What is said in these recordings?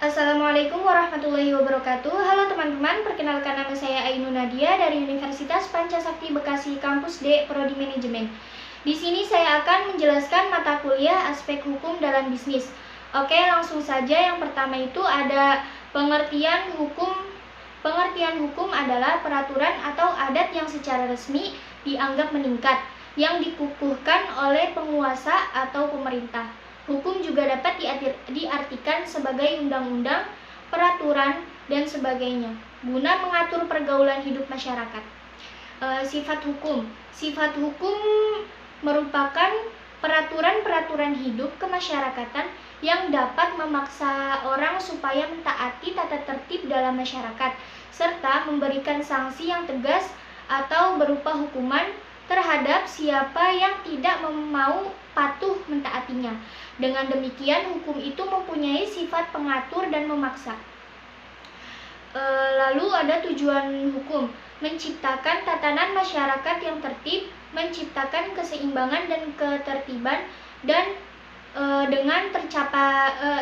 Assalamualaikum warahmatullahi wabarakatuh. Halo teman-teman, perkenalkan nama saya Ainun Nadia dari Universitas Pancasakti Bekasi Kampus D, Prodi Manajemen. Di sini saya akan menjelaskan mata kuliah aspek hukum dalam bisnis. Oke, langsung saja. Yang pertama itu ada pengertian hukum. Pengertian hukum adalah peraturan atau adat yang secara resmi dianggap meningkat, yang dikukuhkan oleh penguasa atau pemerintah. Hukum juga dapat diartikan sebagai undang-undang, peraturan, dan sebagainya, guna mengatur pergaulan hidup masyarakat. Sifat hukum. Sifat hukum merupakan peraturan-peraturan hidup kemasyarakatan yang dapat memaksa orang supaya mentaati tata tertib dalam masyarakat, serta memberikan sanksi yang tegas atau berupa hukuman terhadap siapa yang tidak mau patuh mentaatinya. Dengan demikian, hukum itu mempunyai sifat pengatur dan memaksa. Lalu ada tujuan hukum, menciptakan tatanan masyarakat yang tertib, menciptakan keseimbangan dan ketertiban, dan dengan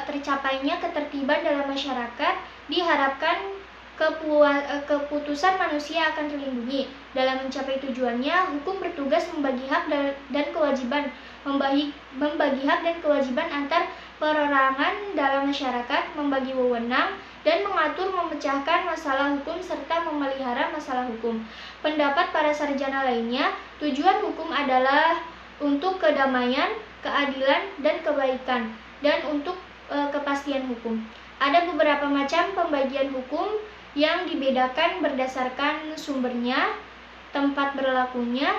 tercapainya ketertiban dalam masyarakat diharapkan keputusan manusia akan terlindungi. Dalam mencapai tujuannya, hukum bertugas membagi hak dan kewajiban, membagi hak dan kewajiban antar perorangan dalam masyarakat, membagi wewenang, dan mengatur memecahkan masalah hukum serta memelihara masalah hukum. Pendapat para sarjana lainnya, tujuan hukum adalah untuk kedamaian, keadilan, dan kebaikan, dan untuk kepastian hukum. Ada beberapa macam pembagian hukum yang dibedakan berdasarkan sumbernya, tempat berlakunya,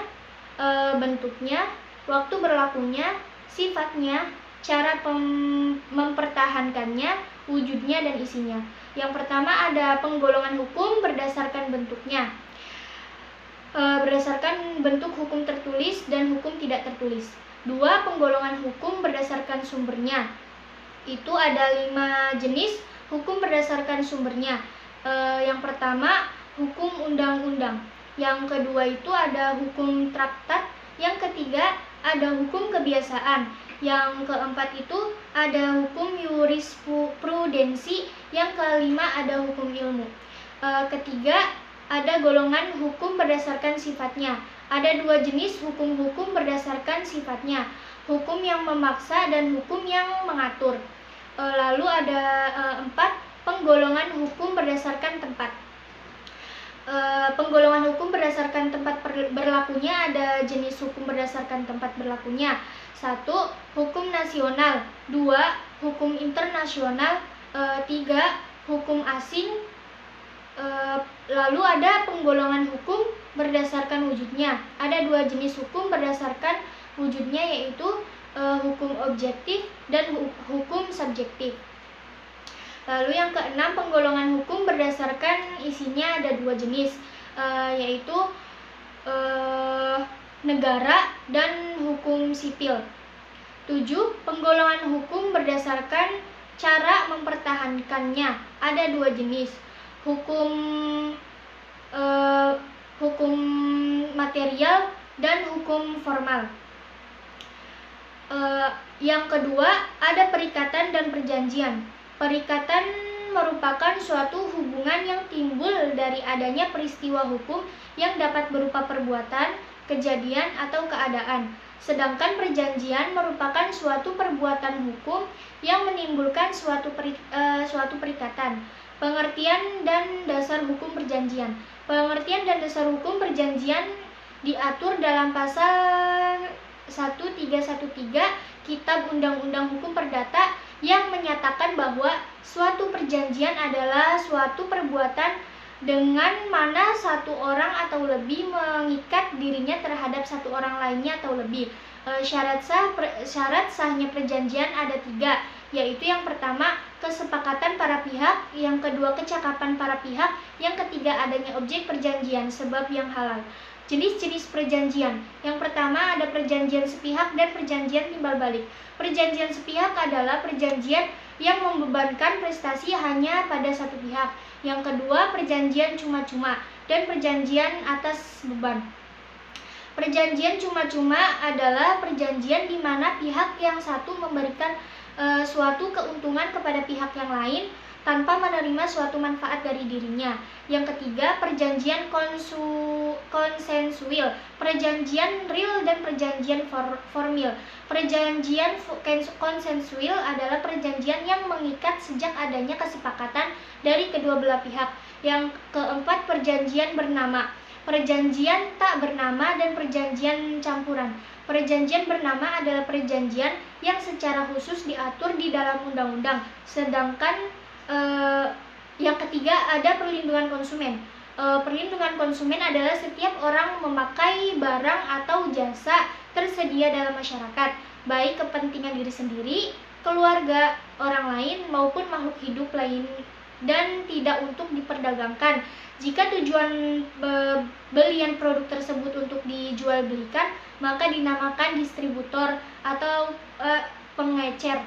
bentuknya, waktu berlakunya, sifatnya, cara mempertahankannya, wujudnya, dan isinya. Yang pertama ada penggolongan hukum berdasarkan bentuknya, berdasarkan bentuk hukum tertulis dan hukum tidak tertulis. 2. Penggolongan hukum berdasarkan sumbernya. Itu ada 5 jenis hukum berdasarkan sumbernya. Yang pertama, hukum undang-undang. Yang kedua itu ada hukum traktat. Yang ketiga ada hukum kebiasaan. Yang keempat itu ada hukum jurisprudensi. Yang kelima ada hukum ilmu. Ketiga ada golongan hukum berdasarkan sifatnya. Ada 2 jenis hukum-hukum berdasarkan sifatnya, hukum yang memaksa dan hukum yang mengatur. Lalu ada 4 penggolongan hukum berdasarkan tempat. Penggolongan hukum berdasarkan tempat berlakunya ada jenis hukum berdasarkan tempat berlakunya. 1. Hukum nasional. 2. Hukum internasional. 3. Hukum asing. Lalu ada penggolongan hukum berdasarkan wujudnya. Ada 2 jenis hukum berdasarkan wujudnya, yaitu hukum objektif dan hukum subjektif. Lalu yang keenam, penggolongan hukum berdasarkan isinya ada 2 jenis, yaitu negara dan hukum sipil. 7. Penggolongan hukum berdasarkan cara mempertahankannya. Ada 2 jenis, hukum material dan hukum formal. Yang kedua ada perikatan dan perjanjian. Perikatan merupakan suatu hubungan yang timbul dari adanya peristiwa hukum yang dapat berupa perbuatan, kejadian, atau keadaan. Sedangkan perjanjian merupakan suatu perbuatan hukum yang menimbulkan suatu perikatan. Pengertian dan dasar hukum perjanjian. Pengertian dan dasar hukum perjanjian diatur dalam pasal 1313 Kitab Undang-Undang Hukum Perdata yang menyatakan bahwa suatu perjanjian adalah suatu perbuatan dengan mana satu orang atau lebih mengikat dirinya terhadap satu orang lainnya atau lebih. Syarat sahnya perjanjian ada 3, yaitu yang pertama kesepakatan para pihak, yang kedua kecakapan para pihak, yang ketiga adanya objek perjanjian, sebab yang halal. Jenis-jenis perjanjian. Yang pertama ada perjanjian sepihak dan perjanjian timbal balik. Perjanjian sepihak adalah perjanjian yang membebankan prestasi hanya pada satu pihak. Yang kedua perjanjian cuma-cuma dan perjanjian atas beban. Perjanjian cuma-cuma adalah perjanjian di mana pihak yang satu memberikan suatu keuntungan kepada pihak yang lain tanpa menerima suatu manfaat dari dirinya. Yang ketiga, perjanjian konsensuil, perjanjian real dan perjanjian formil. Perjanjian konsensuil adalah perjanjian yang mengikat sejak adanya kesepakatan dari kedua belah pihak. Yang keempat, perjanjian bernama, perjanjian tak bernama, dan perjanjian campuran. Perjanjian bernama adalah perjanjian yang secara khusus diatur di dalam undang-undang. Sedangkan yang ketiga ada perlindungan konsumen. Perlindungan konsumen adalah setiap orang memakai barang atau jasa tersedia dalam masyarakat, baik kepentingan diri sendiri, keluarga, orang lain, maupun makhluk hidup lain, dan tidak untuk diperdagangkan. Jika tujuan belian produk tersebut untuk dijual belikan, maka dinamakan distributor atau pengecer.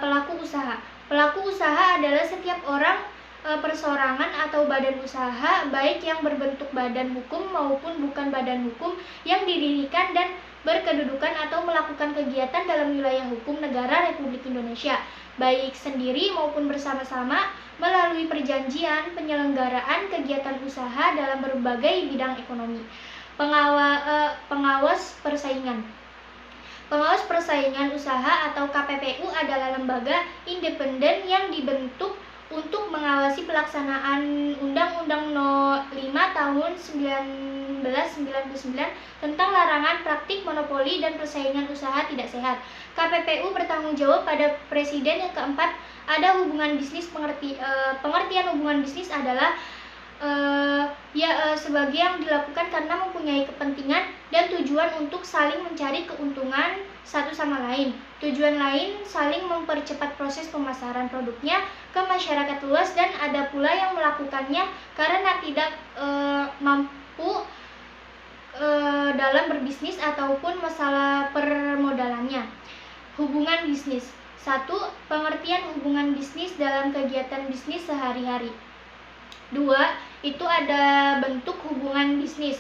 Pelaku usaha. Pelaku usaha adalah setiap orang, perseorangan atau badan usaha, baik yang berbentuk badan hukum maupun bukan badan hukum, yang didirikan dan berkedudukan atau melakukan kegiatan dalam wilayah hukum negara Republik Indonesia, baik sendiri maupun bersama-sama, melalui perjanjian penyelenggaraan kegiatan usaha dalam berbagai bidang ekonomi. Pengawas persaingan. Pengawas persaingan usaha atau KPPU adalah lembaga independen yang dibentuk untuk mengawasi pelaksanaan Undang-Undang No. 5 Tahun 1999 tentang larangan praktik monopoli dan persaingan usaha tidak sehat. KPPU bertanggung jawab pada Presiden. Yang keempat, ada hubungan bisnis. Pengertian hubungan bisnis adalah sebagai yang dilakukan karena mempunyai kepentingan dan tujuan untuk saling mencari keuntungan satu sama lain. Tujuan lain saling mempercepat proses pemasaran produknya ke masyarakat luas, dan ada pula yang melakukannya karena tidak mampu dalam berbisnis ataupun masalah permodalannya. Hubungan bisnis. 1. Pengertian hubungan bisnis dalam kegiatan bisnis sehari-hari. 2. Itu ada bentuk hubungan bisnis,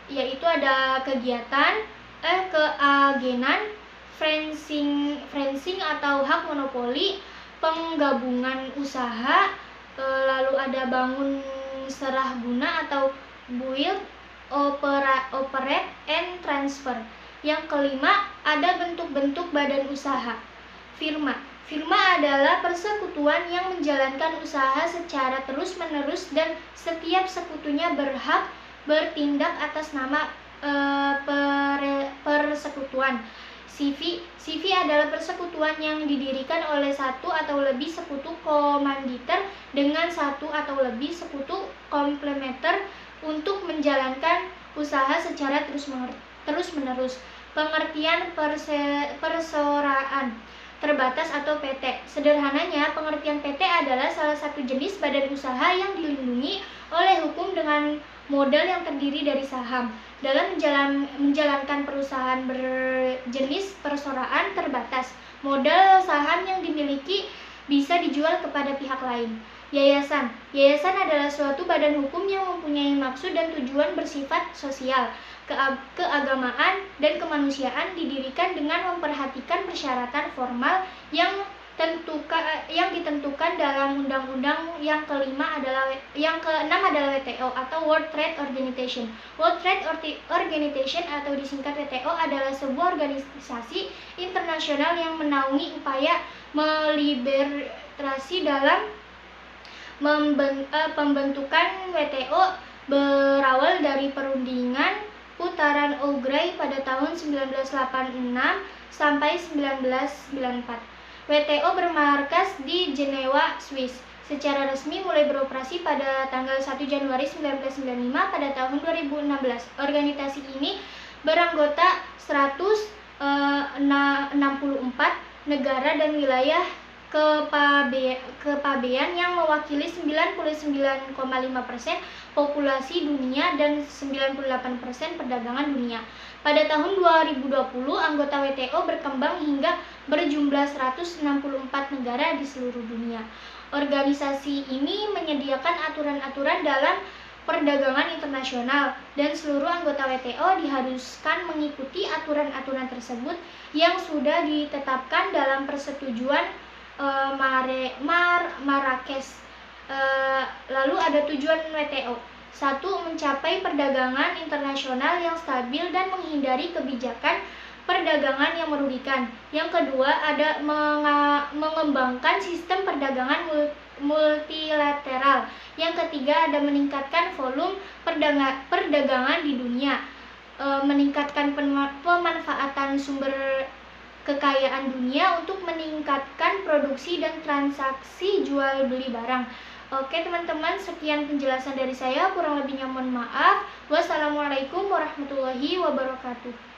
yaitu ada kegiatan, keagenan, fencing atau hak monopoli, penggabungan usaha, lalu ada bangun serah guna atau build, operate, and transfer. Yang kelima, ada bentuk-bentuk badan usaha. Firma. Firma adalah persekutuan yang menjalankan usaha secara terus-menerus dan setiap sekutunya berhak bertindak atas nama persekutuan. CV adalah persekutuan yang didirikan oleh satu atau lebih sekutu komanditer dengan satu atau lebih sekutu komplementer untuk menjalankan usaha secara terus-menerus. Pengertian perseroan terbatas atau PT. Sederhananya, pengertian PT adalah salah satu jenis badan usaha yang dilindungi oleh hukum dengan modal yang terdiri dari saham. Dalam menjalankan perusahaan berjenis perseroan terbatas, modal saham yang dimiliki bisa dijual kepada pihak lain. Yayasan. Yayasan adalah suatu badan hukum yang mempunyai maksud dan tujuan bersifat sosial, keagamaan, dan kemanusiaan, didirikan dengan memperhatikan persyaratan formal yang ditentukan dalam undang-undang. Yang keenam adalah WTO atau World Trade Organization. World Trade Organization atau disingkat WTO adalah sebuah organisasi internasional yang menaungi upaya meliberasi. Dalam pembentukan WTO berawal dari perundingan putaran Ouagai pada tahun 1986 sampai 1994. WTO bermarkas di Jenewa, Swiss. Secara resmi mulai beroperasi pada tanggal 1 Januari 1995 pada tahun 2016. Organisasi ini beranggota 164 negara dan wilayah kepabean yang mewakili 99,5% populasi dunia dan 98% perdagangan dunia. Pada tahun 2020, anggota WTO berkembang hingga berjumlah 164 negara di seluruh dunia. Organisasi ini menyediakan aturan-aturan dalam perdagangan internasional, dan seluruh anggota WTO diharuskan mengikuti aturan-aturan tersebut yang sudah ditetapkan dalam persetujuan Marrakesh. Lalu ada tujuan WTO. 1. Mencapai perdagangan internasional yang stabil dan menghindari kebijakan perdagangan yang merugikan. Yang kedua, ada mengembangkan sistem perdagangan multilateral. Yang ketiga, ada meningkatkan volume perdagangan di dunia, meningkatkan pemanfaatan sumber kekayaan dunia untuk meningkatkan produksi dan transaksi jual beli barang. Oke teman-teman, sekian penjelasan dari saya, kurang lebihnya mohon maaf. Wassalamualaikum warahmatullahi wabarakatuh.